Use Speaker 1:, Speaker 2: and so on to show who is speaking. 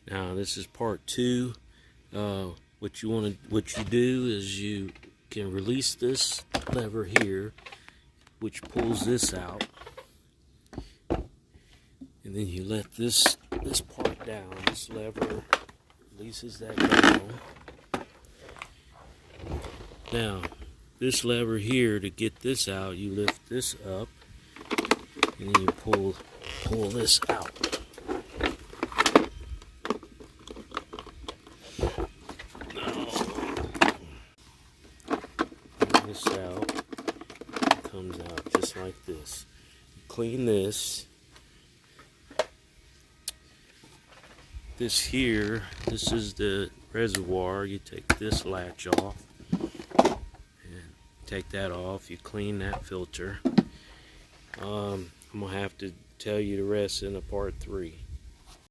Speaker 1: Now this is part 2. What you do is you can release this lever here, which pulls this out, and then you let this part down. This lever releases that down. Now this lever here, to get this out, you lift this up and then you pull this out. This out, it comes out just like this. Clean this. This here, this is the reservoir. You take this latch off and take that off. You clean that filter. I'm gonna have to tell you the rest in a part 3.